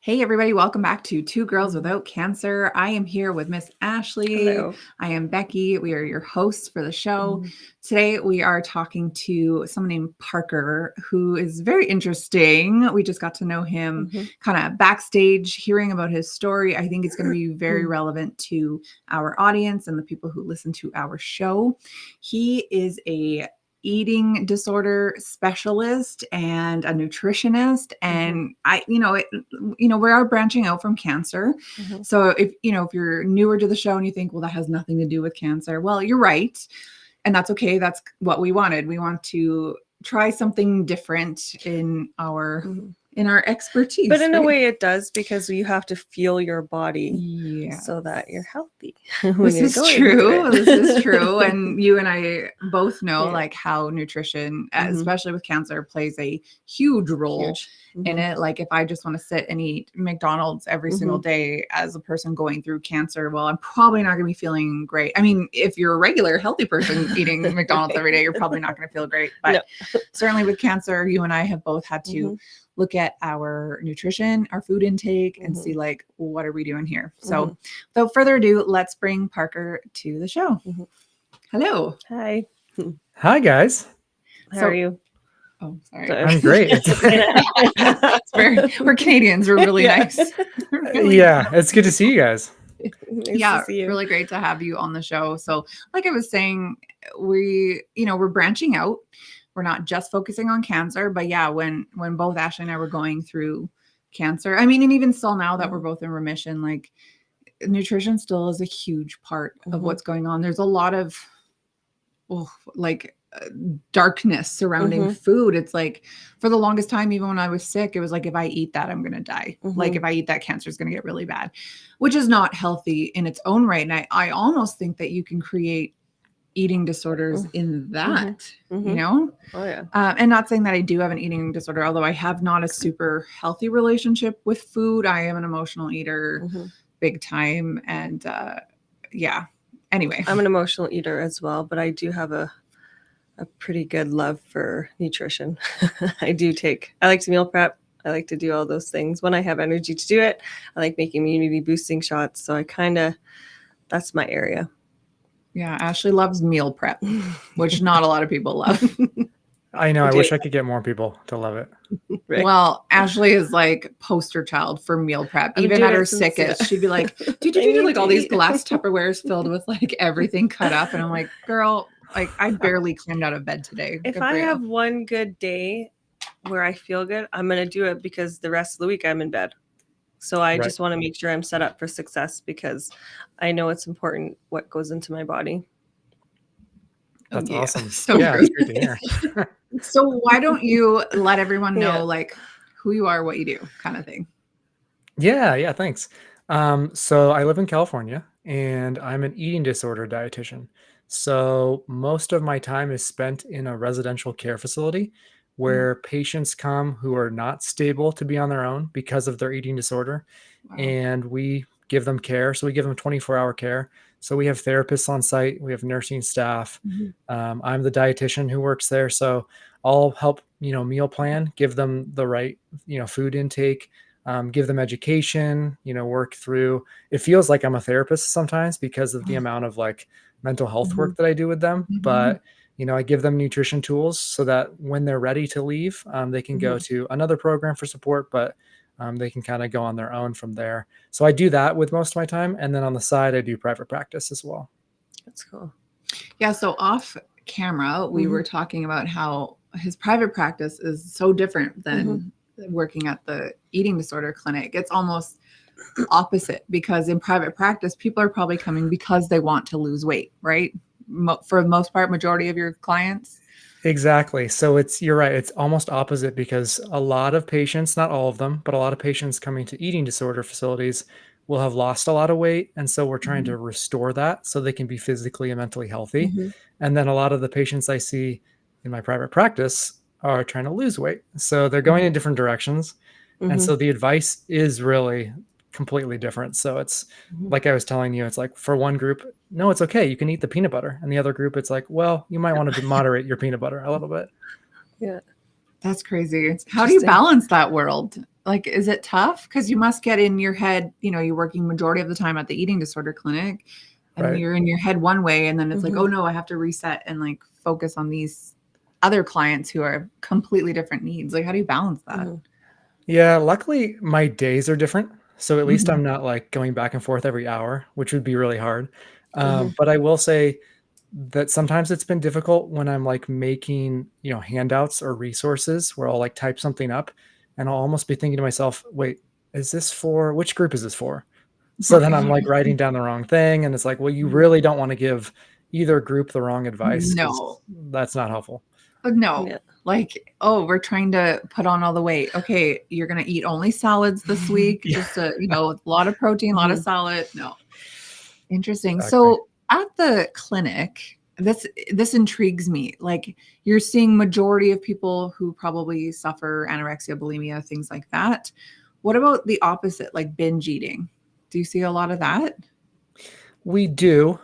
Hey, everybody, welcome back to Two Girls Without Cancer. I am here with Miss Ashley. Hello. I am Becky. We are your hosts for the show. Mhm. Today, we are talking to someone named Parker, who is very interesting. We just got to know him kind of backstage, hearing about his story. I think it's going to be very relevant to our audience and the people who listen to our show. He is a eating disorder specialist and a nutritionist, and we are branching out from cancer. So if you're newer to the show and you think, well, that has nothing to do with cancer, well, you're right, and that's okay. That's what we wanted. We want to try something different in our expertise, But in a right? way it does, because you have to feel your body Yeah. so that you're healthy. This is true. This is true. And you and I both know like how nutrition, especially with cancer, plays a huge role in it. Like if I just want to sit and eat McDonald's every single day as a person going through cancer, well, I'm probably not going to be feeling great. I mean, if you're a regular healthy person eating McDonald's every day, you're probably not going to feel great. But certainly with cancer, you and I have both had to look at our nutrition, our food intake, and see like, what are we doing here? So without further ado, let's bring Parker to the show. Hello. Hi. Hi, guys. How are you? Oh, sorry. I'm great. We're Canadians. We're really nice. Yeah, it's good to see you guys. Nice to see you. Really great to have you on the show. So like I was saying, we're branching out. We're not just focusing on cancer, but yeah, when both Ashley and I were going through cancer, I mean, and even still now that we're both in remission, like nutrition still is a huge part of what's going on. There's a lot of darkness surrounding food. It's like for the longest time, even when I was sick, it was like, if I eat that, I'm going to die. Like if I eat that, cancer is going to get really bad, which is not healthy in its own right. And I almost think that you can create eating disorders in that, Oh yeah. and not saying that I do have an eating disorder, although I have not a super healthy relationship with food. I am an emotional eater big time. And anyway, I'm an emotional eater as well, but I do have a pretty good love for nutrition. I like to meal prep. I like to do all those things when I have energy to do it. I like making immunity boosting shots. So that's my area. Yeah, Ashley loves meal prep, which not a lot of people love. I know. I wish I could get more people to love it. Right. Well, Ashley is like poster child for meal prep. Even at her sickest, she'd be like, "Did you do like all these glass Tupperwares filled with like everything cut up?" And I'm like, "Girl, like I barely climbed out of bed today." If I have one good day where I feel good, I'm going to do it, because the rest of the week I'm in bed. So I just want to make sure I'm set up for success, because I know it's important what goes into my body. That's awesome. So it's great to hear. So why don't you let everyone know like who you are, what you do, kind of thing? Yeah, thanks. So I live in California, and I'm an eating disorder dietitian. So most of my time is spent in a residential care facility where patients come who are not stable to be on their own because of their eating disorder. And we give them care. So we give them 24-hour care. So we have therapists on site. We have nursing staff. I'm the dietitian who works there. So I'll help, meal plan, give them the right, food intake, give them education, work through. It feels like I'm a therapist sometimes because of the amount of like mental health work that I do with them. But, I give them nutrition tools so that when they're ready to leave, they can go to another program for support, but they can kind of go on their own from there. So I do that with most of my time. And then on the side, I do private practice as well. That's cool. Yeah. So off camera, we were talking about how his private practice is so different than working at the eating disorder clinic. It's almost opposite, because in private practice, people are probably coming because they want to lose weight, right? For the most part, majority of your clients. Exactly. So you're right. It's almost opposite, because a lot of patients, not all of them, but a lot of patients coming to eating disorder facilities will have lost a lot of weight. And so we're trying to restore that so they can be physically and mentally healthy. And then a lot of the patients I see in my private practice are trying to lose weight. So they're going in different directions. And so the advice is really completely different. So it's like I was telling you, it's like for one group, no, it's okay, you can eat the peanut butter. And the other group, it's like, well, you might want to moderate your peanut butter a little bit. Yeah. That's crazy. How do you balance that world? Like, is it tough? Because you must get in your head, you're working majority of the time at the eating disorder clinic and Right. you're in your head one way. And then it's like, Mhm. oh no, I have to reset and like focus on these other clients who are completely different needs. Like, how do you balance that? Mhm. Yeah, luckily my days are different. So at least Mhm. I'm not like going back and forth every hour, which would be really hard. Mhm. But I will say that sometimes it's been difficult when I'm like making, handouts or resources where I'll like type something up and I'll almost be thinking to myself, wait, is this for which group is this for? So then I'm Right. like writing down the wrong thing. And it's like, well, you Mhm. really don't want to give either group the wrong advice because No. that's not helpful. No. Yeah. Like, oh, we're trying to put on all the weight. Okay, you're gonna eat only salads this week. Yeah, Just a lot of protein, a lot of Mhm. salad. No. Interesting. exactly. So at the clinic, this intrigues me. Like, you're seeing majority of people who probably suffer anorexia, bulimia, things like that. What about the opposite, like binge eating? Do you see a lot of that? We do.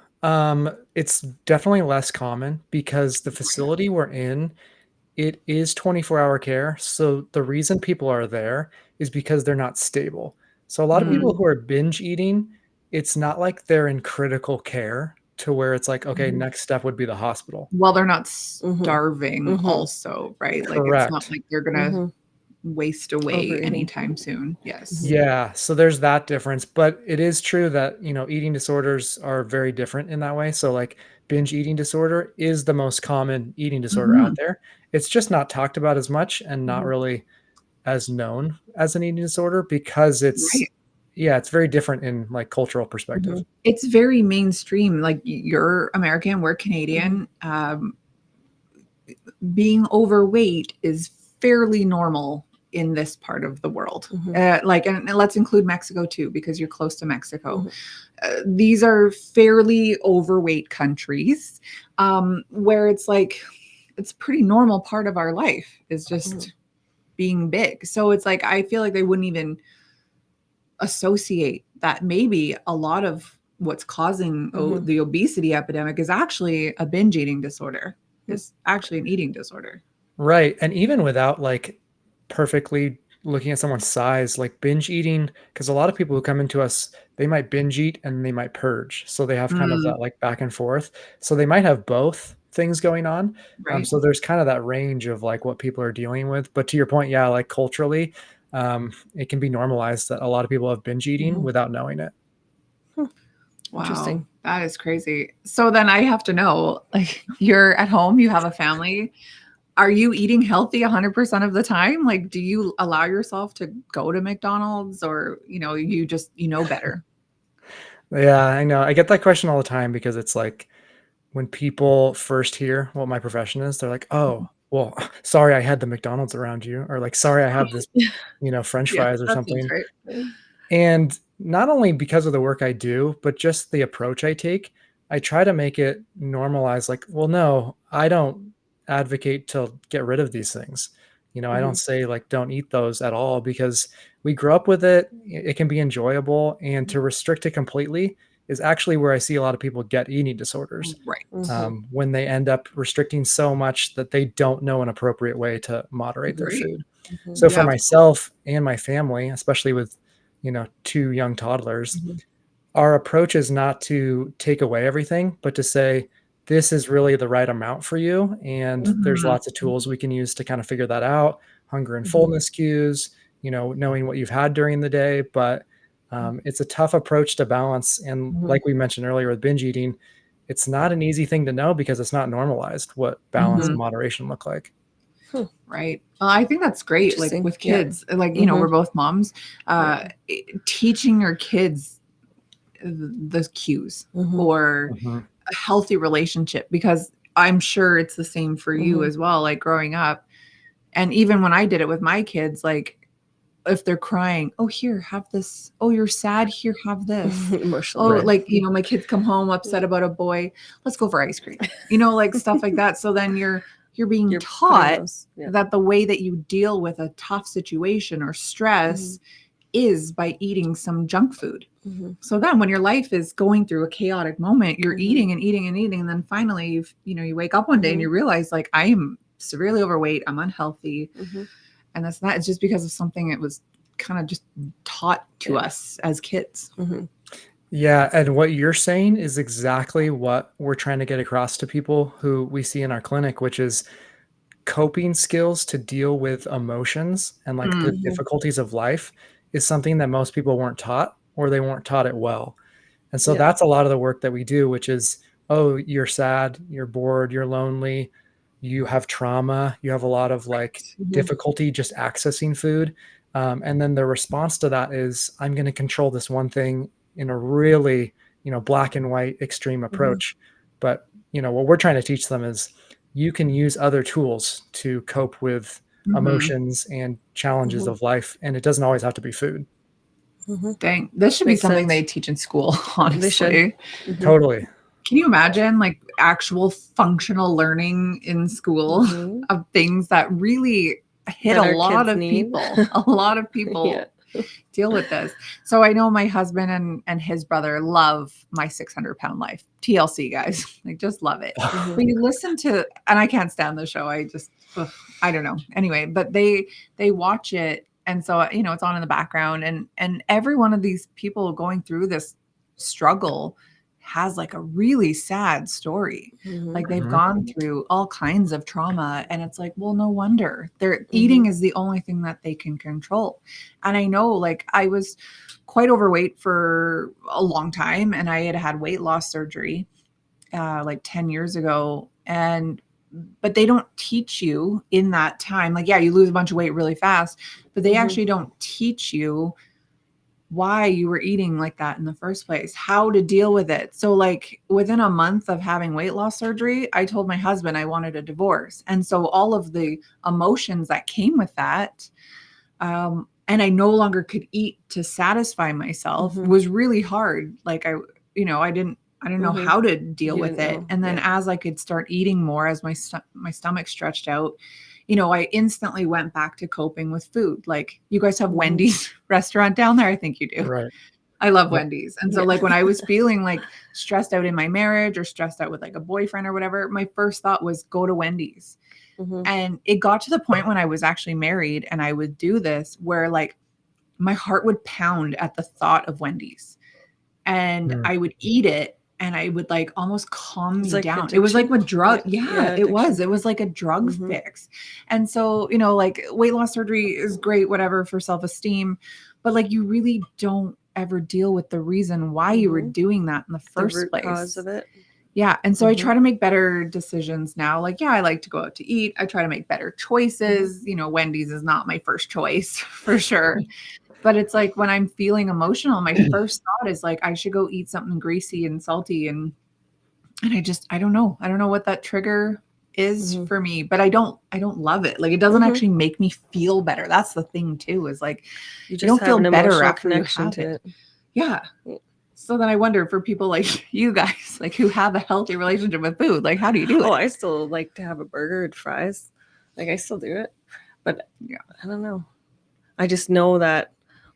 It's definitely less common because the facility we're in, it is 24-hour care. So the reason people are there is because they're not stable. So a lot of people Mm, who are binge eating, it's not like they're in critical care to where it's like, okay, Mhm. next step would be the hospital. well, they're not Mhm. starving Mhm. also, right? Like, it's not Correct. like they're gonna Mhm. waste away Overeating. anytime soon. Yes. Mhm. Yeah, so there's that difference, but it is true that, eating disorders are very different in that way. So like binge eating disorder is the most common eating disorder out Mhm. there. It's just not talked about as much and not Mhm. really as known as an eating disorder because it's Right. yeah, it's very different in like cultural perspective. Mhm. It's very mainstream. Like, you're American, we're Mhm. Canadian. Being overweight is fairly normal in this part of the world. Mhm. Like, and let's include Mexico too, because you're close to Mexico. Mhm. These are fairly overweight countries, where it's like it's a pretty normal part of our life is Mhm. just being big. So it's like I feel like they wouldn't even associate that maybe a lot of what's causing Mhm. the obesity epidemic is actually a binge eating disorder, Mhm. is actually an eating disorder. Right. And even without like perfectly looking at someone's size, like binge eating, because a lot of people who come into us, they might binge eat and they might purge. So they have kind of Mm, that like back and forth. So they might have both things going on. right. So there's kind of that range of like what people are dealing with. But to your point, yeah, like culturally, it can be normalized that a lot of people have binge eating Mhm. without knowing it. Hmm. Wow, Interesting. that is crazy. So then I have to know, like, you're at home, you have a family. Are you eating healthy 100% of the time? Like, do you allow yourself to go to McDonald's or, you just, better? Yeah, I know. I get that question all the time because it's like when people first hear what my profession is, they're like, "Oh, well, sorry I had the McDonald's around you," or like, "Sorry I have this, French Yeah, fries or that seems something." right. And not only because of the work I do, but just the approach I take, I try to make it normalize like, "Well, no, I don't advocate to get rid of these things." I don't Mhm. say like, "Don't eat those at all," because we grew up with it. It can be enjoyable, and to restrict it completely is actually where I see a lot of people get eating disorders Right. Mhm. when they end up restricting so much that they don't know an appropriate way to moderate their Right. food. Mhm. So for Yeah. myself and my family, especially with, two young toddlers, Mhm. our approach is not to take away everything, but to say, this is really the right amount for you. And there's Mhm. lots of tools we can use to kind of figure that out. Hunger and Mhm. fullness cues, knowing what you've had during the day. But it's a tough approach to balance. And Mhm. like we mentioned earlier with binge eating, it's not an easy thing to know because it's not normalized what balance Mhm. and Mhm. moderation look like. Hmm. Right. Well, I think that's great. Like Interesting. with Yeah. kids, like, we're Mhm. both moms, Yeah. teaching your kids the cues Mhm. or Mhm. a healthy relationship, because I'm sure it's the same for you Mhm. as well, like growing up. And even when I did it with my kids, like if they're crying, oh, here, have this. Oh, you're sad. Here, have this. Emotional Oh, Right. like, my kids come home upset about a boy. Let's go for ice cream. Like stuff like that. So then you're being You're putting taught those. Yeah. that the way that you deal with a tough situation or stress Mhm. is by eating some junk food. Mhm. So then when your life is going through a chaotic moment, you're Mhm. eating and eating and eating. And then finally you wake up one day and Mhm. you realize, like, I am severely overweight. I'm unhealthy. Mhm. And that's not, it's just because of something it was kind of just taught to Yeah. us as kids. Mhm. Yeah, and what you're saying is exactly what we're trying to get across to people who we see in our clinic, which is coping skills to deal with emotions and like the Mm, Mhm. difficulties of life is something that most people weren't taught or they weren't taught it well. And so Yeah. that's a lot of the work that we do, which is, oh, you're sad, you're bored, you're lonely, you have trauma, you have a lot of like Mhm. difficulty just accessing food. And then the response to that is, I'm going to control this one thing in a really, black and white extreme Mhm. approach. But, what we're trying to teach them is you can use other tools to cope with mhm. emotions and challenges Mhm. of life. And it doesn't always have to be food. Mhm. Dang, this should be Makes something they sense. teach in school, They should. honestly. Mhm. Totally. Can you imagine like actual functional learning in school Mhm. of things that really hit That a our lot kids of need. people? A lot of Yeah. people deal with this. So I know my husband and his brother love my 600-pound life. TLC guys, like just love it. Mhm. But you listen to, and I can't stand the show. I just, ugh, I don't know. Anyway, but they watch it, and so it's on in the background, and every one of these people going through this struggle has like a really sad story. Mhm. Like they've Mhm. gone through all kinds of trauma, and it's like, well, no wonder. Their Mhm. eating is the only thing that they can control. And I know, like, I was quite overweight for a long time, and I had had weight loss surgery like 10 years ago. But they don't teach you in that time. Like, yeah, you lose a bunch of weight really fast, but they Mhm. actually don't teach you why you were eating like that in the first place, how to deal with it. So, like, within a month of having weight loss surgery, I told my husband I wanted a divorce. And so, all of the emotions that came with that, and I no longer could eat to satisfy myself Mhm. was really hard. Like, I didn't know Mhm. how to deal You with didn't it. know. And then Yeah. as I could start eating more, as my stomach stretched out, I instantly went back to coping with food. Like, you guys have Mhm. Wendy's restaurant down there? I think you do. Right. I love Yep. Wendy's. And so, Yeah. like, when I was feeling like stressed out in my marriage or stressed out with like a boyfriend or whatever, my first thought was go to Wendy's. Mhm. And it got to the point when I was actually married and I would do this where like my heart would pound at the thought of Wendy's, and Mm. I would eat it and I would like almost calm It's me like down. It was like addiction. with drug. Yeah. Yeah, it Addiction. was like a drug Mhm. fix. And so, like, weight loss surgery is great, whatever, for self-esteem, but like you really don't ever deal with the reason why you were Mhm. doing that in the The first root cause place. of it. Yeah. And so I Mhm. try to make better decisions now. Like, yeah, I like to go out to eat. I try to make better choices. Wendy's is not my first choice for sure. But it's like when I'm feeling emotional, my first thought is like, I should go eat something greasy and salty. And I don't know. I don't know what that trigger is Mhm. for me, but I don't love it. Like, it doesn't Mhm. actually make me feel better. That's the thing too, is like, You you just don't have feel an better emotional after you connection have to it. it. Yeah. Yeah. So then I wonder, for people like you guys, like, who have a healthy relationship with food, like, how do you do it? Oh, I still like to have a burger and fries. Like, I still do it. But Yeah. I don't know. I just know that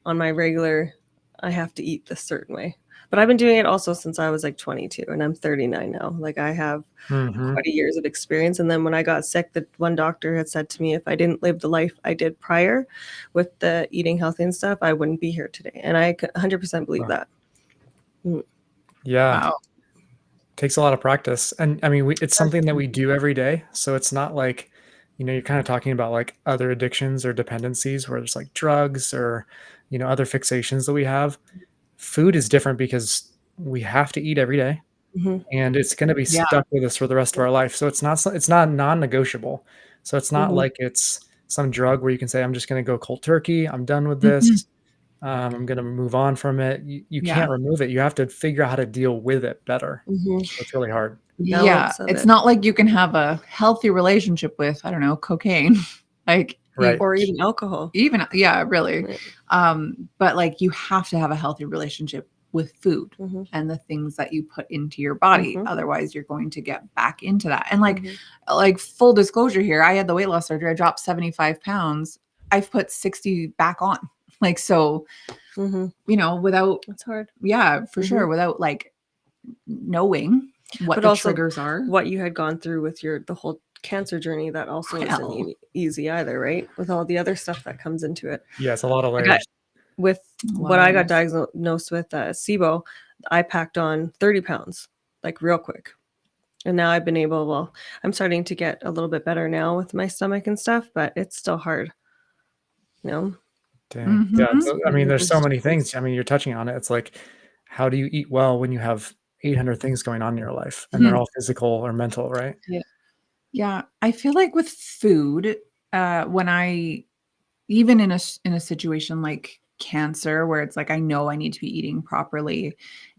on my regular, I have to eat this certain way. But I've been doing it also since I was like 22 and I'm 39 now. Like, I have Mhm. quite a years of experience. And then when I got sick, the one doctor had said to me, if I didn't live the life I did prior with the eating healthy and stuff, I wouldn't be here today. And I 100% believe Wow. that. Yeah. Wow. Takes a lot of practice. And I mean, it's something that we do every day. So it's not like, you're kind of talking about like other addictions or dependencies where there's like drugs or, other fixations that we have. Food is different because we have to eat every day Mhm. and it's going to be Yeah. stuck with us for the rest of our life. So it's not non-negotiable. So it's not Mhm. like it's some drug where you can say, I'm just going to go cold turkey. I'm done with Mhm. this. I'm going to move on from it. You Yeah. can't remove it. You have to figure out how to deal with it better. Mhm. So it's really hard. Yeah. Balance of It's it. not like you can have a healthy relationship with, I don't know, cocaine. Like, Right. Or even alcohol. yeah, really. Right. But like, you have to have a healthy relationship with food Mhm. and the things that you put into your body. Mhm. Otherwise, you're going to get back into that. And Mhm. like full disclosure here, I had the weight loss surgery. I dropped 75 pounds. I've put 60 back on. Like, so, Mhm. without, It's hard. yeah, for Mhm. sure, without like knowing what But the also triggers are. what you had gone through with the whole cancer journey that also isn't Well. easy either, right? With all the other stuff that comes into it. Yeah, it's a lot of I got layers. with A lot what of I got layers. diagnosed with SIBO, I packed on 30 pounds like real quick. And now I've been able, well, I'm starting to get a little bit better now with my stomach and stuff, but it's still hard, you know? Dang. Yeah, Mhm. I mean, there's so Those many stories. things. I mean, you're touching on it. It's like, how do you eat well when you have 800 things going on in your life and they're Mhm. all physical or mental, right? Yeah. Yeah, I feel like with food, when I even in a situation like cancer where it's like I know I need to be eating properly,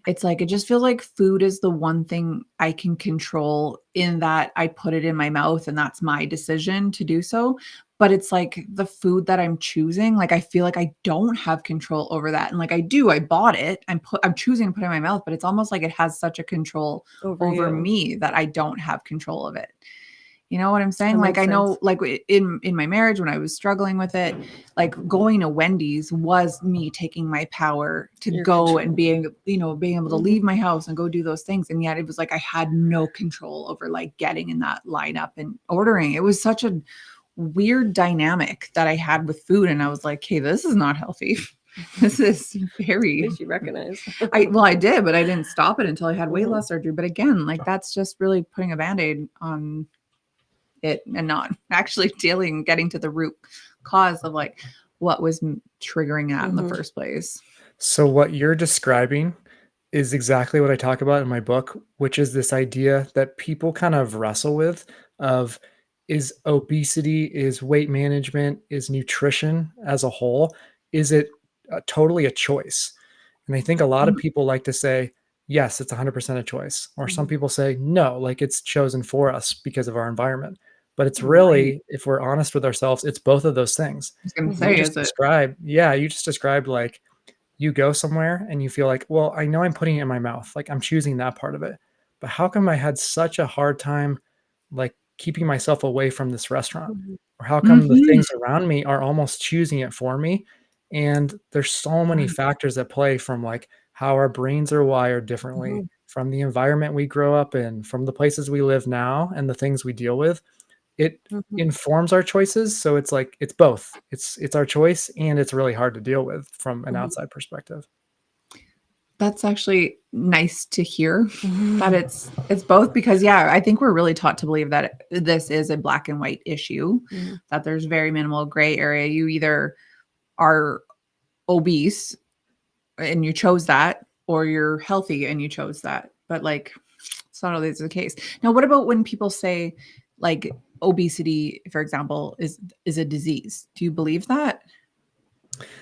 it's like it just feels like food is the one thing I can control in that I put it in my mouth and that's my decision to do so. But it's like the food that I'm choosing, like I feel like I don't have control over that. And like I do, I bought it. I'm choosing to put it in my mouth, but it's almost like it has such a control Over over you. me that I don't have control of it. You know what I'm saying? That Like, makes I know, sense. like, in my marriage, when I was struggling with it, like, going to Wendy's was me taking my power to Your go and control. being able to leave my house and go do those things, and yet it was like I had no control over, like, getting in that lineup and ordering. It was such a weird dynamic that I had with food, and I was like, "Hey, this is not healthy. This is At very." least you recognize. I did, but I didn't stop it until I had weight Mhm. loss surgery, but again, like, that's just really putting a Band-Aid on it and not actually getting to the root cause of like what was triggering that in the Mhm. first place. So what you're describing is exactly what I talk about in my book, which is this idea that people kind of wrestle with of is obesity, is weight management, is nutrition as a whole, is it totally a choice? And I think a lot of Mhm, people like to say, yes, it's 100% a choice. Or some Mhm. people say, no, like it's chosen for us because of our environment. But it's right. really, if we're honest with ourselves, it's both of those things. I was gonna You Mhm. say, just is it described, yeah, you just described like you go somewhere and you feel like, well, I know I'm putting it in my mouth, like I'm choosing that part of it. But how come I had such a hard time like keeping myself away from this restaurant? Mhm. Or how come the Mhm. things around me are almost choosing it for me? And there's so many Right. factors at play from like how our brains are wired differently, Mhm. from the environment we grow up in, from the places we live now and the things we deal with. It Mhm. informs our choices, so it's like it's both. It's our choice and it's really hard to deal with from an Mhm. outside perspective. That's actually nice to hear that Mhm. it's both because yeah, I think we're really taught to believe that this is a black and white issue, Mhm. that there's very minimal gray area. You either are obese and you chose that, or you're healthy and you chose that. But like, it's not always the case. Now, what about when people say like obesity, for example, is a disease? Do you believe that?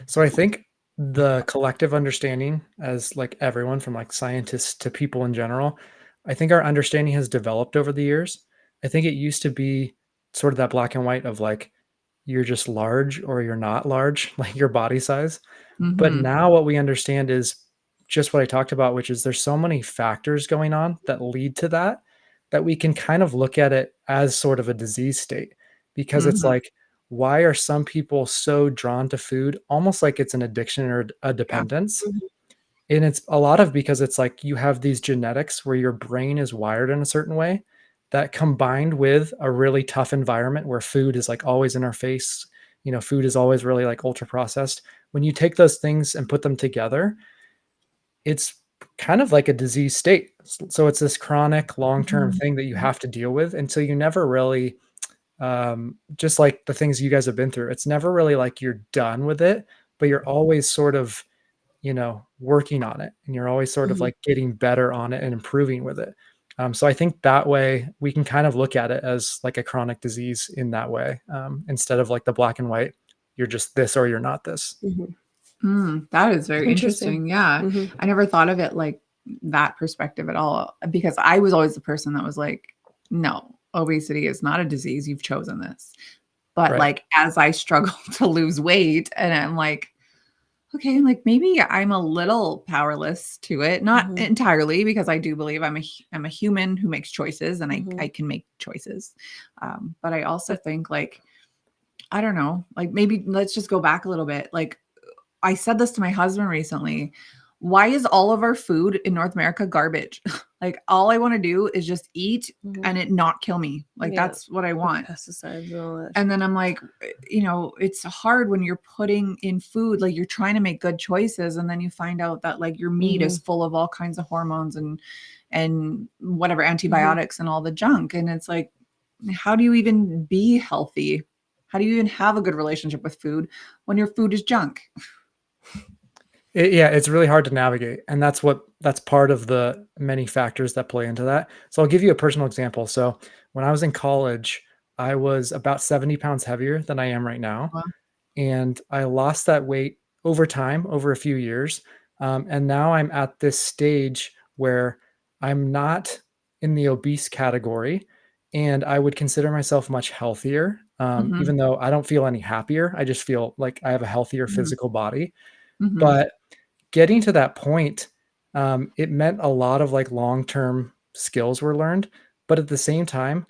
So I think the collective understanding as like everyone from like scientists to people in general, I think our understanding has developed over the years. I think it used to be sort of that black and white of like you're just large or you're not large, like your body size. But Mhm. now what we understand is just what I talked about, which is there's so many factors going on that lead to that, that we can kind of look at it as sort of a disease state because it's Mhm. like, why are some people so drawn to food almost like it's an addiction or a Yeah. dependence? Mhm. And it's a lot of because it's like you have these genetics where your brain is wired in a certain way that combined with a really tough environment where food is like always in our face, food is always really like ultra processed. When you take those things and put them together, it's kind of like a disease state. So it's this chronic long-term Mhm. thing that you have to deal with. And so you never really, just like the things you guys have been through, it's never really like you're done with it, but you're always sort of working on it and you're always sort of Mhm. like getting better on it and improving with it. So I think that way we can kind of look at it as like a chronic disease in that way, instead of like the black and white, you're just this or you're not this. Mhm. That is very Interesting. interesting. Yeah. Mhm. I never thought of it like that perspective at all because I was always the person that was like, no, obesity is not a disease. You've chosen this. But Right. like as I struggle to lose weight and I'm like, okay, like maybe I'm a little powerless to it, not Mhm. entirely because I do believe I'm a human who makes choices and I Mhm. can make choices. But I also But think like I don't know, like maybe let's just go back a little bit. Like I said this to my husband recently. why is all of our food in North America garbage? Like all I want to do is just eat Mhm. and it not kill me. Like Yeah. that's what I With want. pesticides and all that. And then I'm like, it's hard when you're putting in food, like you're trying to make good choices, and then you find out that like your meat is Mhm. full of all kinds of hormones and whatever Mhm. antibiotics and all the junk. And it's like, how do you even be healthy? How do you even have a good relationship with food when your food is junk? Yeah, it's really hard to navigate, and that's part of the many factors that play into that. So I'll give you a personal example. So when I was in college, I was about 70 pounds heavier than I am right now, Well, and I lost that weight over time, over a few years, and now I'm at this stage where I'm not in the obese category, and I would consider myself much healthier, mhm, even though I don't feel any happier. I just feel like I have a healthier mhm, physical body, mhm. but getting to that point, it meant a lot of, like, long-term skills were learned, but at the same time,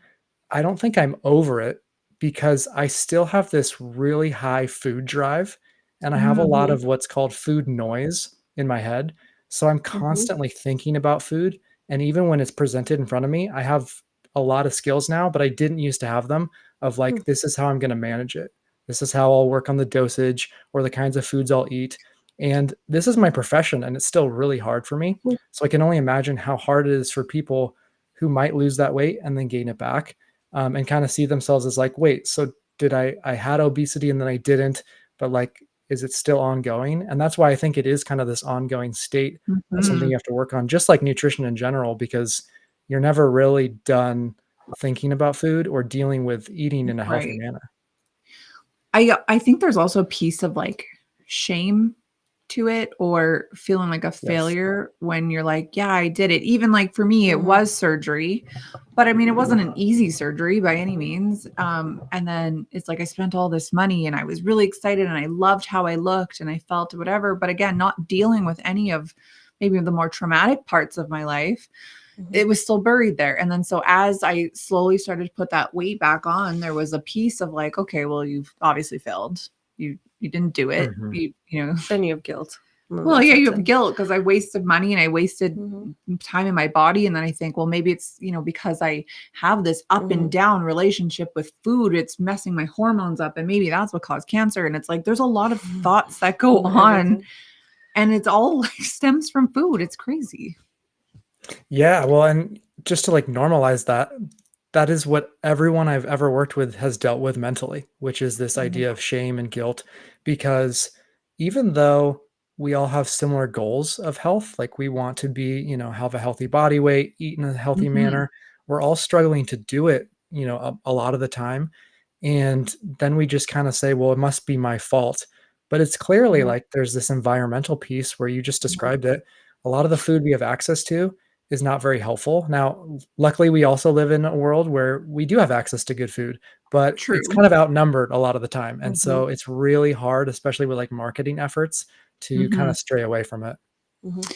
I don't think I'm over it because I still have this really high food drive, and I have a lot Mhm. of what's called food noise in my head, so I'm Mhm. constantly thinking about food, and even when it's presented in front of me, I have a lot of skills now, but I didn't used to have them of, Hmm. like, "This is how I'm gonna manage it. This is how I'll work on the dosage or the kinds of foods I'll eat." And this is my profession, and it's still really hard for me. Hmm. So I can only imagine how hard it is for people who might lose that weight and then gain it back, and kind of see themselves as like, wait, so did I had obesity and then I didn't, but like, is it still ongoing? And that's why I think it is kind of this ongoing state of something Mhm. you have to work on, just like nutrition in general, because you're never really done thinking about food or dealing with eating in a healthy Right. manner. I think there's also a piece of, like, shame to it or feeling like a Yes. failure when you're like, "Yeah, I did it." Even, like, for me, it Mhm. was surgery, but, I mean, it wasn't an easy surgery by any means, and then it's like I spent all this money, and I was really excited, and I loved how I looked, and I felt whatever, but again, not dealing with any of maybe the more traumatic parts of my life. Mhm. It was still buried there. And then so as I slowly started to put that weight back on, there was a piece of like, okay, well, you've obviously failed. You didn't do it. Mhm. You know, Then you have guilt. And well, that yeah, you sets have in. guilt because I wasted money and I wasted Mhm. time in my body. And then I think, well, maybe it's, because I have this up and Mhm. down relationship with food, it's messing my hormones up. And maybe that's what caused cancer. And it's like there's a lot of thoughts that go on, Everything. and it's all like stems from food. It's crazy. Yeah, well, and just to like normalize that, that is what everyone I've ever worked with has dealt with mentally, which is this Mhm. idea of shame and guilt. Because even though we all have similar goals of health, like we want to be, have a healthy body weight, eat in a healthy Mhm. manner, we're all struggling to do it, a lot of the time. And then we just kind of say, well, it must be my fault. But it's clearly Mhm. like there's this environmental piece where you just Mhm. described it. A lot of the food we have access to is not very helpful. Now, luckily, we also live in a world where we do have access to good food, but it's True. kind of outnumbered a lot of the time. And Mhm. so it's really hard, especially with like marketing efforts, to kind Mhm. of stray away from it. Mhm.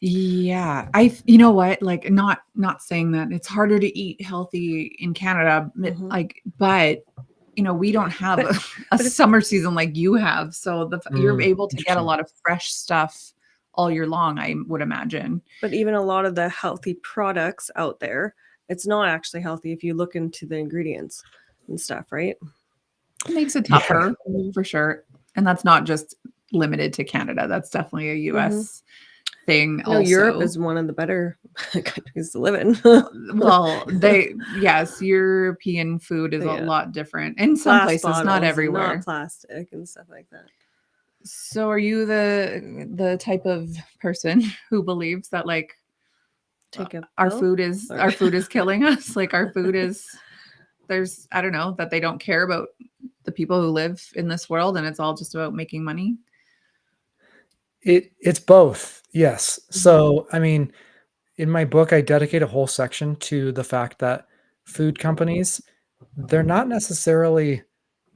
Yeah, you know what? Like, not saying that it's harder to eat healthy in Canada, Mhm. but we don't have But a but it's summer season like you have, so you're able to get a Interesting. lot of fresh stuff all year long, I would imagine. but even a lot of the healthy products out there, it's not actually healthy if you look into the ingredients and stuff, right? It makes it Yeah. tougher Mhm. for sure, and that's not just limited to Canada. That's definitely a Mhm. US thing I know Europe also. is one of the better countries to live in. Well, yes, European food is a Yeah. lot different in some Glass places, not bottles and not everywhere. plastic and stuff like that. So are you the type of person who believes that like Take a our pill food is or our food is killing us? Like our food is there's I don't know that they don't care about the people who live in this world and it's all just about making money. It's both. Yes. Mhm. So, I mean, in my book, I dedicate a whole section to the fact that food companies, they're not necessarily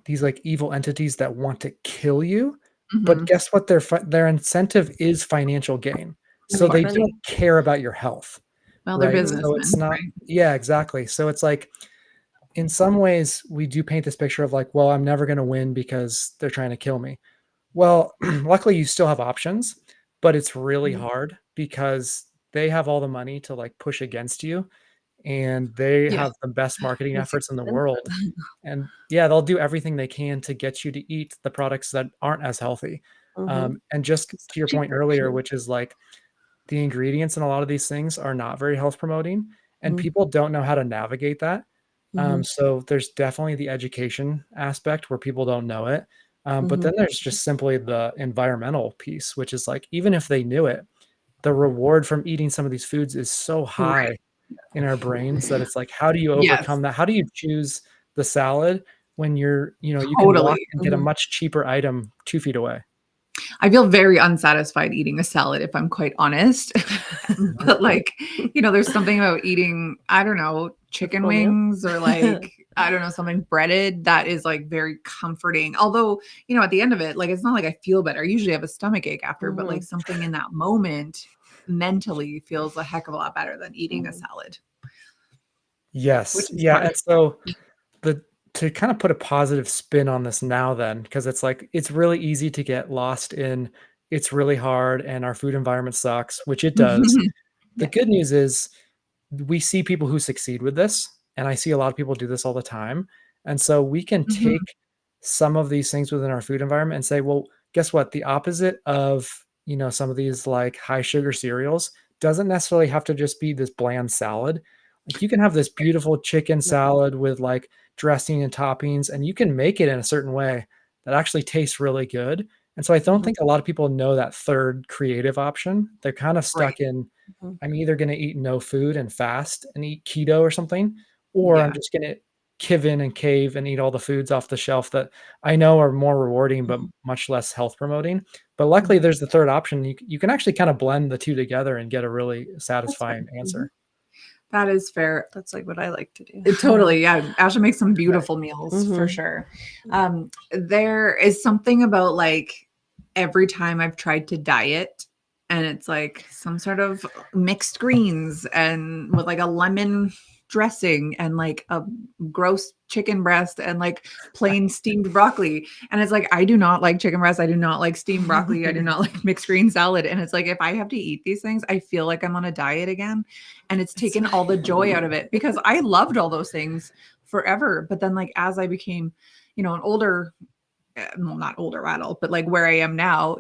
these like evil entities that want to kill you, but Mhm. guess what? Their incentive is financial gain. Of So Make they course. don't money. care about your health, Well, they're right? Mhm. So it's businessmen, not, right? yeah, exactly. So it's like in some ways we do paint this picture of like, well, I'm never going to win because they're trying to kill me. Well, luckily you still have options. but it's really Mhm. hard because they have all the money to like push against you, and they Yeah. have the best marketing They efforts in the succeeded. world. And yeah, they'll do everything they can to get you to eat the products that aren't as healthy. Mhm. And just 'Cause to they're your point cheaper. earlier, which is like the ingredients in a lot of these things are not very health promoting, and Mhm. people don't know how to navigate that. Mhm. So there's definitely the education aspect where people don't know it. But Mhm. then there's just simply the environmental piece, which is like, even if they knew it, the reward from eating some of these foods is so Right. high in our brains that it's like, how do you Yes, overcome that? How do you choose the salad when you can walk totally. and get a Mhm. much cheaper item 2 feet away? I feel very unsatisfied eating a salad, if I'm quite honest. But, like, there's something about eating, I don't know, A chicken full meal? wings or, like, I don't know, something breaded that is, like, very comforting. Although, at the end of it, like, it's not like I feel better. I usually have a stomach ache after, but, like, Mhm. something in that moment mentally feels a heck of a lot better than eating a Mhm. salad, Yes. which is Yeah, hard. and so the to kind of put a positive spin on this now then, because it's like it's really easy to get lost in it's really hard and our food environment sucks, which it does. The Yeah. good news is we see people who succeed with this, and I see a lot of people do this all the time. And so we can Mhm. take some of these things within our food environment and say, well, guess what? The opposite of, some of these like high sugar cereals doesn't necessarily have to just be this bland salad. Like you can have this beautiful chicken Right. salad with like dressing and toppings, and you can make it in a certain way that actually tastes really good. And so I don't Mhm. think a lot of people know that third creative option. They're kind of Right. stuck in, Mhm. I'm either gonna eat no food and fast and eat keto or something, or I'm Yeah. just gonna give in and cave and eat all the foods off the shelf that I know are more rewarding, but Mhm. much less health promoting. But luckily, Mhm. there's the third option. You can actually kinda blend the 2 together and get a really That's fair. satisfying Mhm. answer. That is fair. That's, like, what I like to do. It totally, yeah. Asha makes some But beautiful meals for Mhm. sure. There is something about like every time I've tried to diet and it's like some sort of mixed greens and with like a lemon dressing and like a gross chicken breast and like plain steamed broccoli. And it's like, I do not like chicken breast. I do not like steamed broccoli. I do not like mixed green salad. And it's like, if I have to eat these things, I feel like I'm on a diet again. And it's It's taken all the joy out of it because I loved all those things forever. But then, like, as I became, an older, well, not older adult, but like where I am now,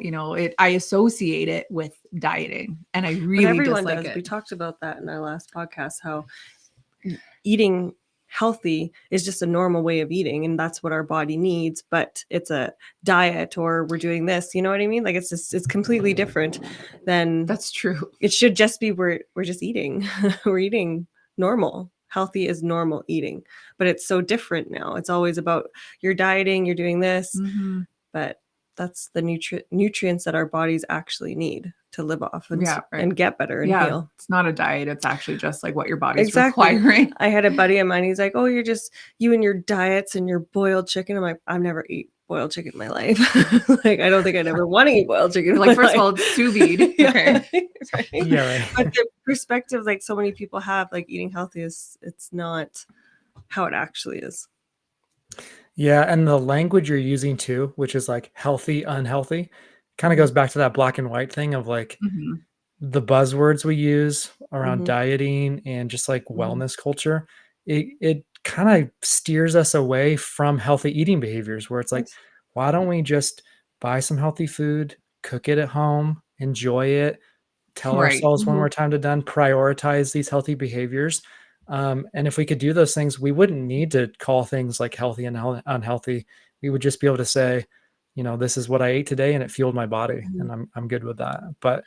I associate it with dieting and I But really everyone dislike does. it. We talked about that in our last podcast, how eating healthy is just a normal way of eating, and that's what our body needs, but it's a diet or we're doing this, you know what I mean? Like, it's completely different than That's true. it should just be we're just eating. We're eating normal. Healthy is normal eating, but it's so different now. It's always about you're dieting, you're doing this, Mhm. but that's the nutrients that our bodies actually need to live off and Yeah, right. and get better and Yeah, heal. it's not a diet. It's actually just like what your body's Exactly. requiring. I had a buddy of mine. He's like, "Oh, you're just you and your diets and your boiled chicken." I'm like, "I've never eat boiled chicken in my life." Like, I don't think I'd ever want to eat boiled chicken You're in like, my first of life. all, it's sous vide. Yeah, Okay. right. Yeah, right. But the perspective, like so many people have, like eating healthy is it's not how it actually is. Yeah, and the language you're using too, which is like healthy, unhealthy, kinda Mhm. goes back to that black and white thing of like Mhm. the buzzwords we use around Mhm. dieting and just like Mhm. wellness culture, it kind of steers us away from healthy eating behaviors where it's like, Yes. why don't we just buy some healthy food, cook it at home, enjoy it, tell Right. ourselves when Mhm. we're time to done, prioritize these healthy behaviors. And if we could do those things, we wouldn't need to call things like healthy and unhealthy. We would just be able to say, this is what I ate today and it fueled my body, Mhm. and I'm good with that. But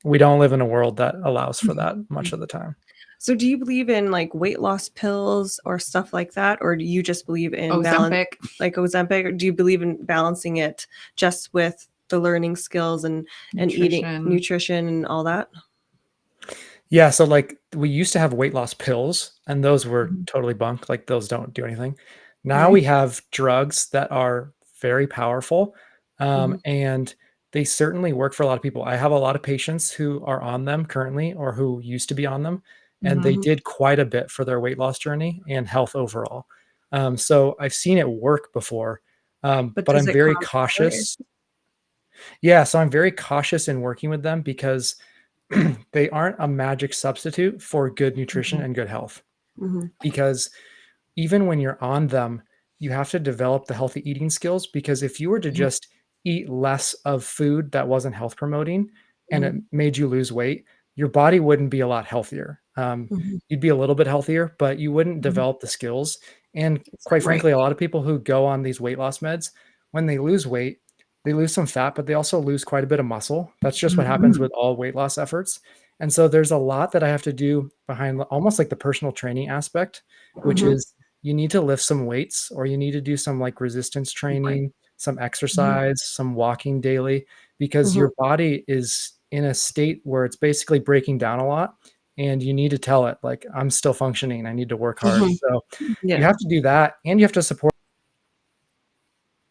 we don't live in a world that allows for that much of the time. So do you believe in like weight loss pills or stuff like that? Or do you just believe in balance Ozempic. like Ozempic? Or do you believe in balancing it just with the learning skills and eating Nutrition. nutrition and all that? Yeah, so like we used to have weight loss pills, and those were Mhm. totally bunk. Like those don't do anything. Now Right. we have drugs that are very powerful, Mhm. and they certainly work for a lot of people. I have a lot of patients who are on them currently or who used to be on them, and they Mhm. Mhm. did quite a bit for their weight loss journey and health overall. So I've seen it work before, But but does I'm it very cause heart cautious. Yeah, so I'm very cautious in working with them because they aren't a magic substitute for good nutrition Mhm, and good health. mhm, Because even when you're on them, you have to develop the healthy eating skills because if you were to mhm, just eat less of food that wasn't health promoting and it mhm, made you lose weight, your body wouldn't be a lot healthier. mhm, You'd be a little bit healthier, but you wouldn't mhm. develop the skills. And quite Exactly. Right. frankly, a lot of people who go on these weight loss meds, when they lose weight, they lose some fat, but they also lose quite a bit of muscle. That's just what happens Mhm. with all weight loss efforts. And so there's a lot that I have to do behind almost like the personal training aspect, which Mhm, is you need to lift some weights or you need to do some like resistance Right. training, some mhm, exercise, some walking daily, because mhm, your body is in a state where it's basically breaking down a lot and you need to tell it like I'm still functioning, I need to work hard. mhm. So you Yeah. have to do that and you have to support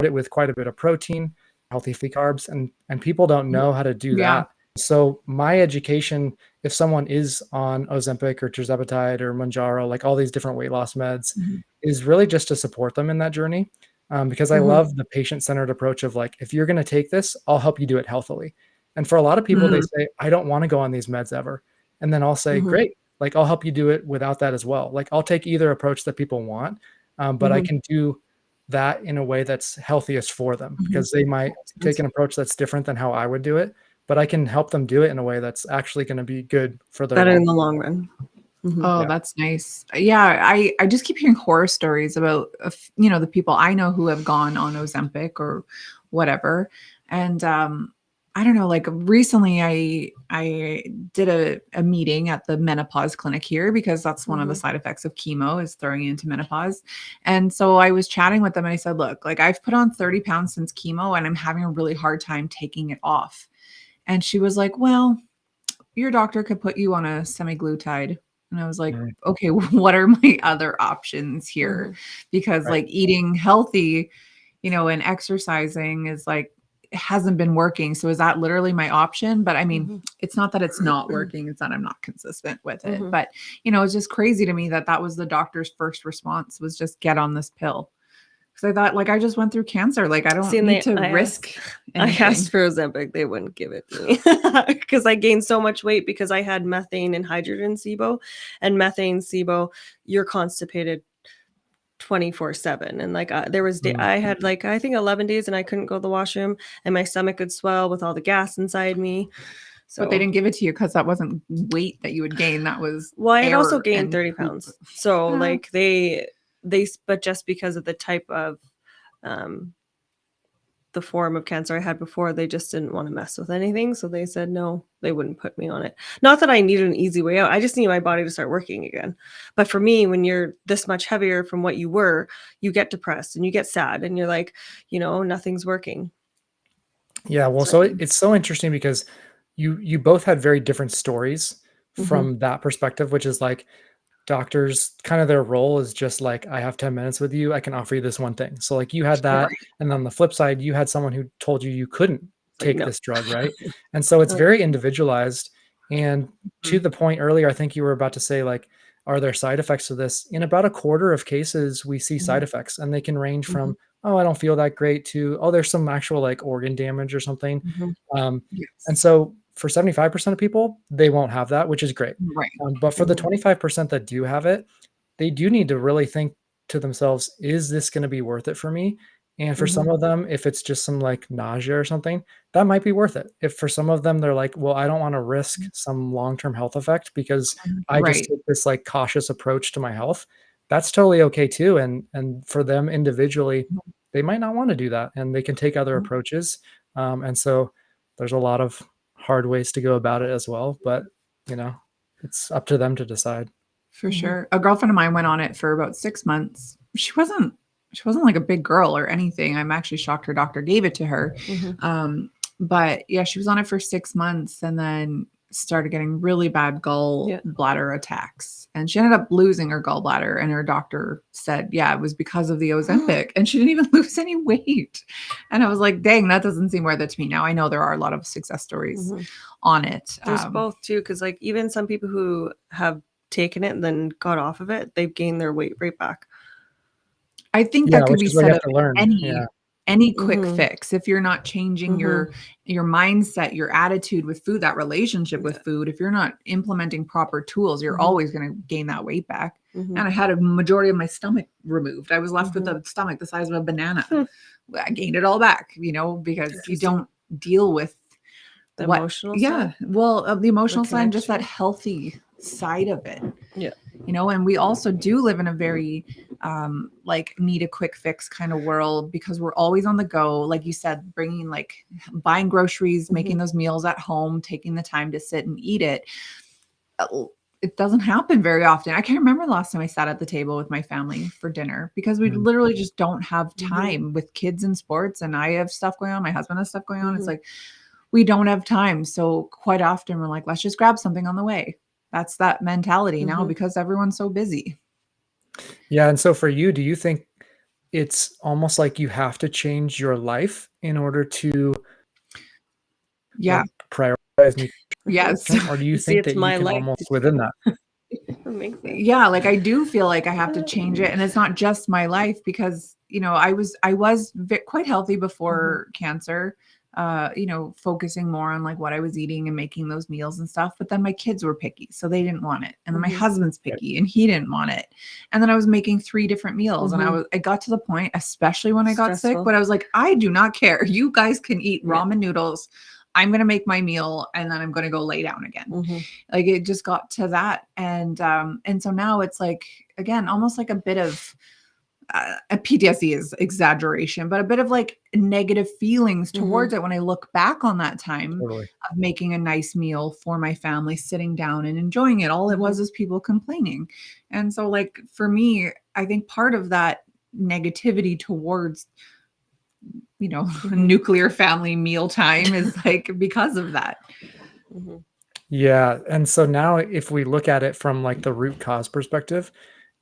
it with quite a bit of protein, healthy carbs, and people don't know how to do Yeah. that. So my education, if someone is on Ozempic or tirzepatide or Mounjaro, like all these different weight loss meds, Mhm. is really just to support them in that journey. Because I Mhm, love the patient-centered approach of like, if you're going to take this, I'll help you do it healthily. And for a lot of people, they Mhm. say, I don't want to go on these meds ever. And then I'll say, mhm, great, like I'll help you do it without that as well. Like I'll take either approach that people want, but I mhm, can do that in a way that's healthiest for them Mhm. because they might makes take sense. an approach that's different than how I would do it, but I can help them do it in a way that's actually going to be good for their Better long. in the long run. Mhm, Oh, Yeah. that's nice. Yeah, I just keep hearing horror stories about, the people I know who have gone on Ozempic or whatever. And I don't know, like recently I did a meeting at the menopause clinic here because that's one of the mhm, side effects of chemo is throwing you into menopause. And so I was chatting with them and I said, look, like I've put on 30 pounds since chemo and I'm having a really hard time taking it off. And she was like, well, your doctor could put you on a semaglutide. And I was like, Mhm. okay, what are my other options here? mhm, Because Right. like eating healthy, and exercising is like it hasn't been working. So is that literally my option? But I mean, mhm, it's not that it's not working, it's that I'm not consistent with it. mhm. But it's just crazy to me that that was the doctor's first response was just get on this pill. Because I thought, like, I just went through cancer. Like, I See, don't and need they to I risk asked I asked anything. for Ozempic, they wouldn't give it to me because I gained so much weight because I had methane and hydrogen SIBO, and methane SIBO, you're constipated 24/7, and, like, there was day Mm. I had, like, I think 11 days and I couldn't go to the washroom, and my stomach would swell with all the gas inside me, But they so didn't give it to you because that wasn't weight that you would gain, that was well, I had also air gained and 30 poop. pounds, so, Uh, like, but just because of the type of, um the form of cancer I had before, they just didn't wanna mess with anything, so they said no, they wouldn't put me on it. Not that I needed an easy way out, I just need my body to start working again. But for me, when you're this much heavier from what you were, you get depressed and you get sad and you're like, nothing's working. Yeah, well, So I so think it's so interesting because you both had very different stories mhm, from that perspective, which is like doctors kind of their role is just like I have 10 minutes with you, I can offer you this one thing. So like you had that right. and on the flip side you had someone who told you you couldn't it's like, take no. this drug, right? And so it's Uh, very individualized and to Mhm. the point earlier I think you were about to say like are there side effects to this? In about a quarter of cases we see mhm, side effects and they can range mhm, from oh I don't feel that great to oh there's some actual like organ damage or something. mhm, Um, and Yes. so for 75% of people they won't have that, which is great. Right. But for the mhm, 25% that do have it, they do need to really think to themselves, is this going to be worth it for me? And for some mhm, of them, if it's just some like nausea or something, that might be worth it. If for some of them, they're like, well, I don't want to risk some long term health effect because I just Right. take this like cautious approach to my health, that's totally okay too. And for them individually, they might not want to do that and they can take other mhm, approaches. And so there's a lot of hard ways to go about it as well. But, you know, it's up to them to decide. For mhm, sure. A girlfriend of mine went on it for about 6 months. She wasn't like a big girl or anything. I'm actually shocked her doctor gave it to her. mhm, Um, but yeah, she was on it for 6 months and then started getting really bad yeah, gallbladder attacks. And she ended up losing her gallbladder and her doctor said, yeah, it was because of the Ozempic and she didn't even lose any weight. And I was like, dang, that doesn't seem worth it to me. Now I know there are a lot of success stories mhm. on it. There's both too, because like, even some people who have taken it and then got off of it, they've gained their weight right back. I think Yeah, that could which be is what you said have of to learn. any Yeah. any quick Mhm. fix, if you're not changing Mhm. your mindset, your attitude with food, that relationship with Yeah. food, if you're not implementing proper tools, you're Mhm. always going to gain that weight back. Mhm. And I had a majority of my stomach removed. I was left with Mhm. a stomach the size of a banana. Hmm. I gained it all back, because you Interesting. don't deal with The what emotional yeah, side? well, of the emotional side and just that connection? healthy side of it. Yeah. And we also do live in a very like need a quick fix kind of world, because we're always on the go, like you said, bringing like buying groceries, making Mhm. those meals at home, taking the time to sit and eat it. Uh, it doesn't happen very often. I can't remember the last time I sat at the table with my family for dinner, because we Mm. literally just don't have Mhm. time with kids and sports, and I have stuff going on, my husband has stuff going on. It's Mhm. like we don't have time. So quite often we're like, let's just grab something on the way. That's that mentality now, Mhm. because everyone's so busy. Yeah, and so for you, do you think it's almost like you have to change your life in order to, Yeah. like, prioritize Yes. nutrition, or do you You see, think it's that you my can life almost to within that? make sense. Yeah, like I do feel like I have to change it, and it's not just my life, because I was quite healthy Mhm. before cancer, focusing more on like what I was eating and making those meals and stuff, but then my kids were picky, so they didn't want it. And then my Mhm. husband's Right. picky and he didn't want it. And then I was making 3 different meals, and Mhm. I got to the point, especially when I got sick, Stressful. but I was like, I do not care. You guys can eat Yeah. ramen noodles. I'm going to make my meal and then I'm going to go lay down again. Mhm. Like it just got to that. And so now it's like, again, almost like a bit of a PTSD is exaggeration, but a bit of like negative feelings Mhm. towards it when I look back on that time Totally. of making a nice meal for my family, sitting down and enjoying it. All it was Mhm. is people complaining. And so, like, for me, I think part of that negativity towards, Mhm. nuclear family meal time is like because of that. Mhm. Yeah, and so now if we look at it from, like, the root cause perspective,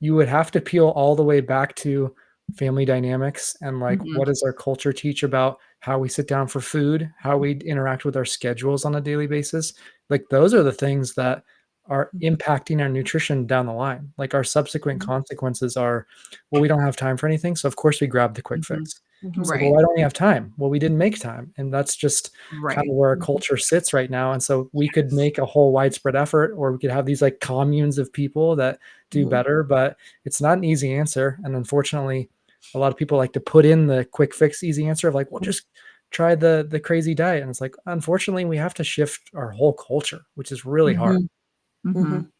you would have to peel all the way back to family dynamics and, like, Mhm. what does our culture teach about how we sit down for food, how we interact with our schedules on a daily basis. Like, those are the things that are impacting our nutrition down the line. Like, our subsequent Mhm. consequences are, well, we don't have time for anything, so of course we grab the quick Mhm. fix. It's Mhm. like, well, Right. why don't you have time? Well, we didn't make time, and that's just kind Right. of where our Mhm. culture sits right now. And so we could make a whole widespread effort, or we could have these like communes of people that do Mhm. better, but it's not an easy answer. And unfortunately, a lot of people like to put in the quick fix, easy answer of like, well, just try the crazy diet. And it's like, unfortunately, we have to shift our whole culture, which is really hard. Mhm. Mhm. Mhm.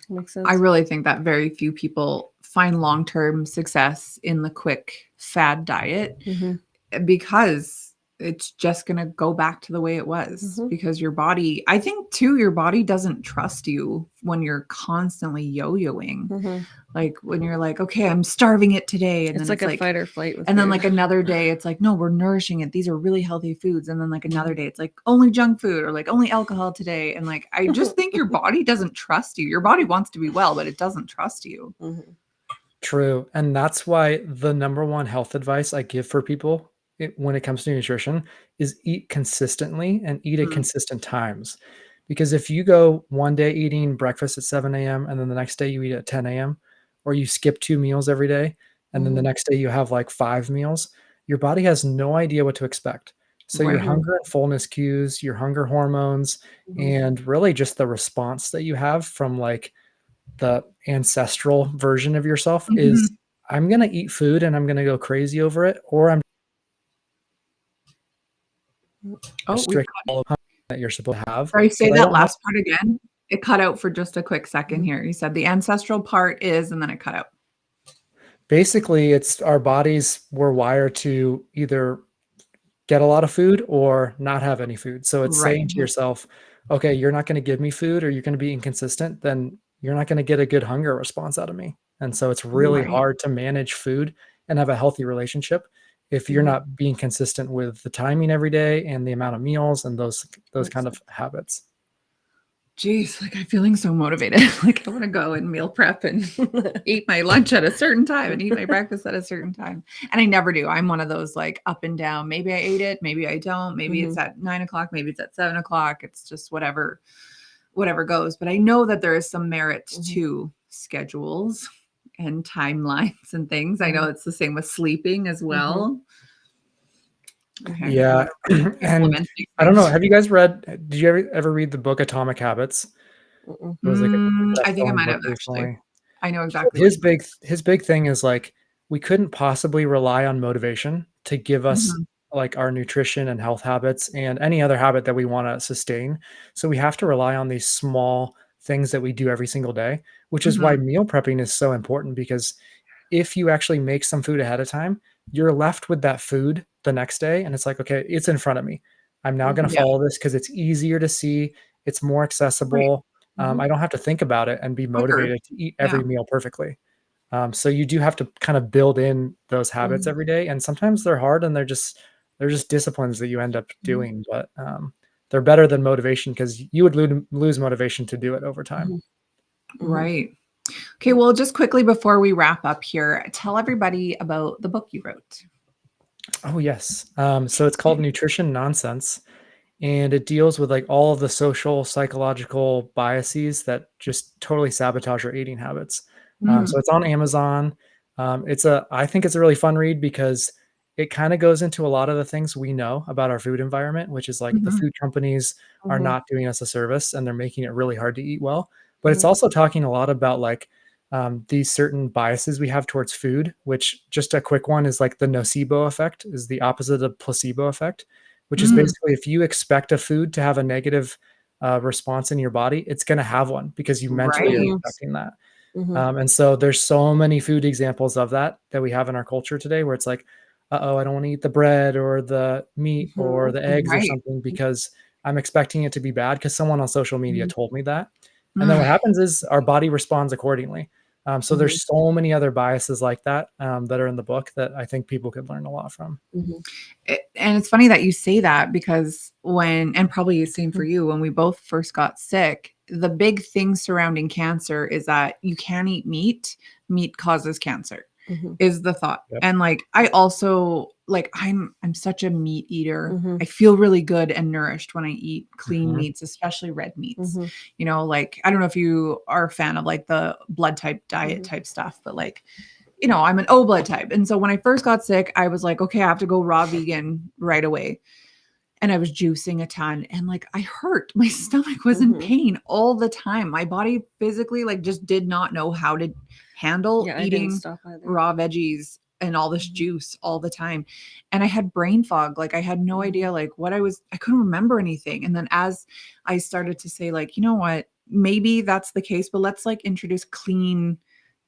Makes I sense. really think that very few people find long-term success in the quick fad diet, Mhm. because it's just going to go back to the way it was, Mhm. because your body, I think too, your body doesn't trust you when you're constantly yo-yoing. Mhm. Like when you're like, okay, I'm starving it today. And It's then like it's a like, fight or flight with and then food. like another day, it's like, no, we're nourishing it. These are really healthy foods. And then like another Mhm. day, it's like only junk food or like only alcohol today. And like, I just think your body doesn't trust you. Your body wants to be well, but it doesn't trust you. Mhm. True. And that's why the number one health advice I give for people when it comes to nutrition is eat consistently and eat at Mm, consistent times. Because if you go one day eating breakfast at 7 a.m. and then the next day you eat at 10 a.m., or you skip 2 meals every day, and then the Mhm. next day you have like 5 meals, your body has no idea what to expect. So your right. Mhm. hunger and fullness cues, your hunger hormones, Mhm. and really just the response that you have from like the ancestral version of yourself is, Mhm. I'm gonna eat food and I'm gonna go crazy over it, or I'm Oh, we strict that you're supposed to have, sorry, say but I that don't know. last part again. It cut out for just a quick second Mhm. here. You said the ancestral part is, and then it cut out. Basically, it's our bodies were wired to either get a lot of food or not have any food. So it's Right. saying to yourself, okay, you're not gonna give me food or you're gonna be inconsistent, then you're not gonna get a good hunger response out of me. And so it's really Right. hard to manage food and have a healthy relationship if you're Mhm. not being consistent with the timing every day and the amount of meals and those Makes kind sense. of habits. Geez, like I'm feeling so motivated. Like I want to go and meal prep and eat my lunch at a certain time and eat my breakfast at a certain time. And I never do. I'm one of those like up and down. Maybe I ate it, maybe I don't. Maybe it's Mhm. at 9 o'clock, maybe it's at 7 o'clock. It's just whatever goes. But I know that there is some merit Mhm. to schedules and timelines and things. I know Mhm. it's the same with sleeping as Mhm. well. Okay. Yeah. And Supplements makes I don't know. sense. Have you guys did you ever read the book Atomic Habits? Mm-mm. It was like a I think I best-selling might book have actually. recently. I know So exactly what book it his big thing is like we couldn't possibly rely on motivation to give is. us like our nutrition and health habits and any other habit that we want to sustain. So we have to rely on these small things that we do every single day, which is why Mhm. meal prepping is so important because if you actually make some food ahead of time, you're left with that food the next day and it's like, okay, it's in front of me. I'm now going to Mhm. Yeah. follow this because it's easier to see, it's more Right. accessible. Mhm. I don't have to think about it and be Quicker. motivated to eat Yeah. every meal perfectly. So you do have to kind of build in those habits Mhm. every day, and sometimes they're hard and they're just disciplines that you end up Mhm. doing, but they're better than motivation because you would lose motivation to do it over time. Mhm. Mhm. Right. Okay, well, just quickly before we wrap up here, tell everybody about the book you wrote. Oh yes. So it's called Nutrition Nonsense, and it deals with like all of the social psychological biases that just totally sabotage our eating habits. So Mhm. it's on Amazon. I think it's a really fun read because it kind of goes into a lot of the things we know about our food environment, which is like the Mhm. food companies are Mhm. not doing us a service and they're making it really hard to eat well. But it's Mhm. also talking a lot about like these certain biases we have towards food, which just a quick one is like the nocebo effect is the opposite of placebo effect, which is Mm. basically if you expect a food to have a negative response in your body, it's going to have one because you mentally are Right. Mhm. expecting that. Mhm. And so there's so many food examples of that we have in our culture today where it's like, uh-oh, I don't want to eat the bread or the meat or Mhm. the eggs or Right. something because I'm expecting it to be bad because someone on social media Mhm. told me that. And then what Mm. happens is our body responds accordingly. So Mhm. there's so many other biases like that that are in the book that I think people could learn a lot from. Mhm. And it's funny that you say that because and probably the same for Mhm. you, when we both first got sick, the big thing surrounding cancer is that you can't eat meat. Meat causes cancer, Mhm. is the thought. Yep. And like I also like I'm such a meat eater. Mhm. I feel really good and nourished when I eat clean Mhm. meats, especially red meats. Mhm. Like I don't know if you are a fan of like the blood type diet Mhm. type stuff, but like I'm an O blood type. And so when I first got sick, I was like, okay, I have to go raw vegan right away. And I was juicing a ton and like I hurt. My stomach was in Mhm. pain all the time. My body physically like just did not know how to handle Yeah, I didn't eating stop either. raw veggies and all this Mhm. juice all the time. And I had brain fog. Like I had no Mhm. idea like I couldn't remember anything. And then as I started to say like, you know what, maybe that's the case, but let's like introduce clean,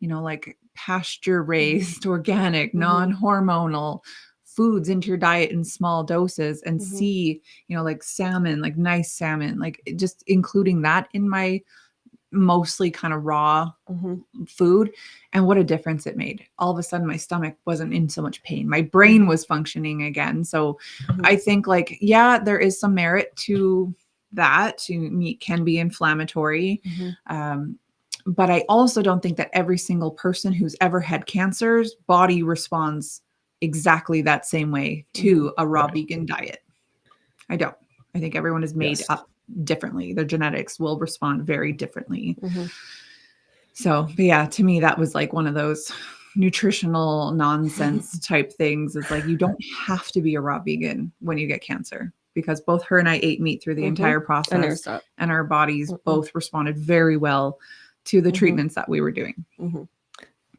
like pasture Mhm. raised, organic, Mhm. non-hormonal foods into your diet in small doses and Mhm. see, like salmon, like nice salmon, like just including that in my mostly kind of raw Mhm. food, and what a difference it made. All of a sudden my stomach wasn't in so much pain. My brain Mhm. was functioning again. So Mhm. I think like yeah, there is some merit to that. Meat can be inflammatory. Mhm. Um, but I also don't think that every single person who's ever had cancer's body responds exactly that same way Mhm. to a raw Right. vegan diet. I don't. I think everyone is made Yes. up differently. Their genetics will respond very differently. Mhm. So, but yeah, to me, that was like one of those nutritional nonsense type things. It's like you don't have to be a raw vegan when you get cancer because both her and I ate meat through the Mhm. entire I never process, stopped. and our bodies Mm-mm. both responded very well to the Mhm. treatments that we were doing. Mhm.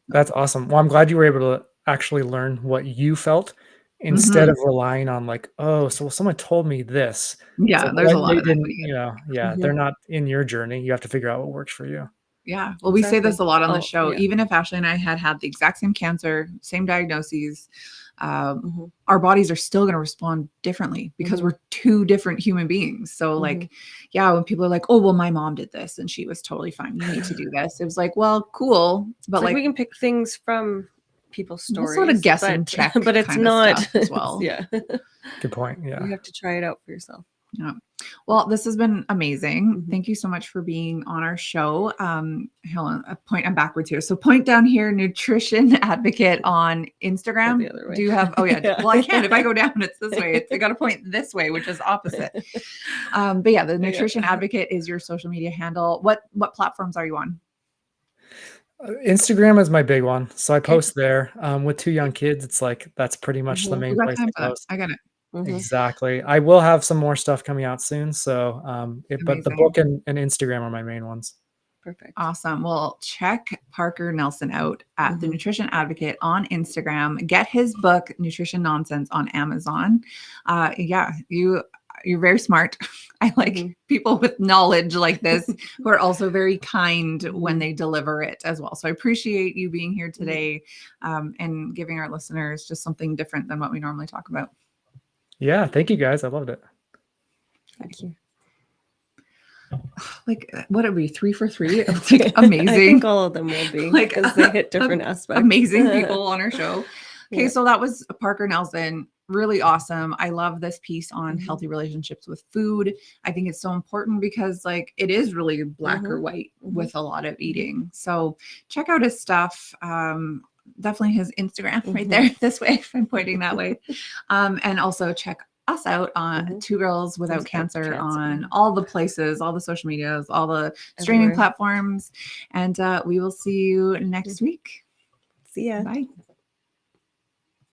That's awesome. Well, I'm glad you were able to actually learn what you felt instead Mhm. of relying on like, oh, so someone told me this. It's Yeah, like, there's well, a lot they of that didn't, when you get yeah, Mhm. they're not in your journey. You have to figure out what works for you. Yeah. Well, we say this Exactly. a lot on the Oh, show. yeah. Even if Ashley and I had the exact same cancer, same diagnoses, Mhm. our bodies are still going to respond differently because Mhm. we're two different human beings. So, Mhm. like, yeah, when people are like, oh, well, my mom did this and she was totally fine. You need to do this. It was like, well, cool. It's But like we like, can pick things from people's that's sort of stories, guess and but check but it's kind of not. stuff as well. Yeah. Good point. Yeah. You have to try it out for yourself. Yeah. Well, this has been amazing. Mhm. Thank you so much for being on our show. Hold on, I'm backwards here. So point down here, nutrition advocate on Go Instagram. the other Do way. you have, oh yeah. Yeah. Well, I can't. If I go down, it's this way. I got to point this way, which is opposite. But yeah, the Yeah. nutrition advocate is your social media handle. What platforms are you on? Instagram is my big one. So I Okay. post there. With two young kids, it's like that's pretty much the Mhm. main We've got place time to for that. post. I got it. Mhm. Exactly. I will have some more stuff coming out soon. So, but the Amazing. book and Instagram are my main ones. Perfect. Awesome. Well, check Parker Nelson out at The Mhm. Nutrition Advocate on Instagram. Get his book, Nutrition Nonsense, on Amazon. Yeah, you're very smart. I like Mhm. people with knowledge like this who are also very kind when Mhm. they deliver it as well. So I appreciate you being here Mm-hmm. today, and giving our listeners just something different than what we normally talk about. Yeah. Thank you guys. I loved it. Thank you. Like, what are we, 3 for 3? It's like amazing. I think all of them will be Like, because they hit different aspects. amazing people on our show. Okay, Yeah. so that was Parker Nelson. Really awesome. I love this piece on Mhm. healthy relationships with food. I think it's so important because, like, it is really black or white Mhm. with a lot of eating. So check out his stuff. Definitely his Instagram right Mhm. there. This way, if I'm pointing that way. And also check us out on Mhm. Two Girls Without Without Cancer Cancer. on all the places, all the social medias, all the streaming Everywhere. platforms. And we will see you next week. See ya. Bye.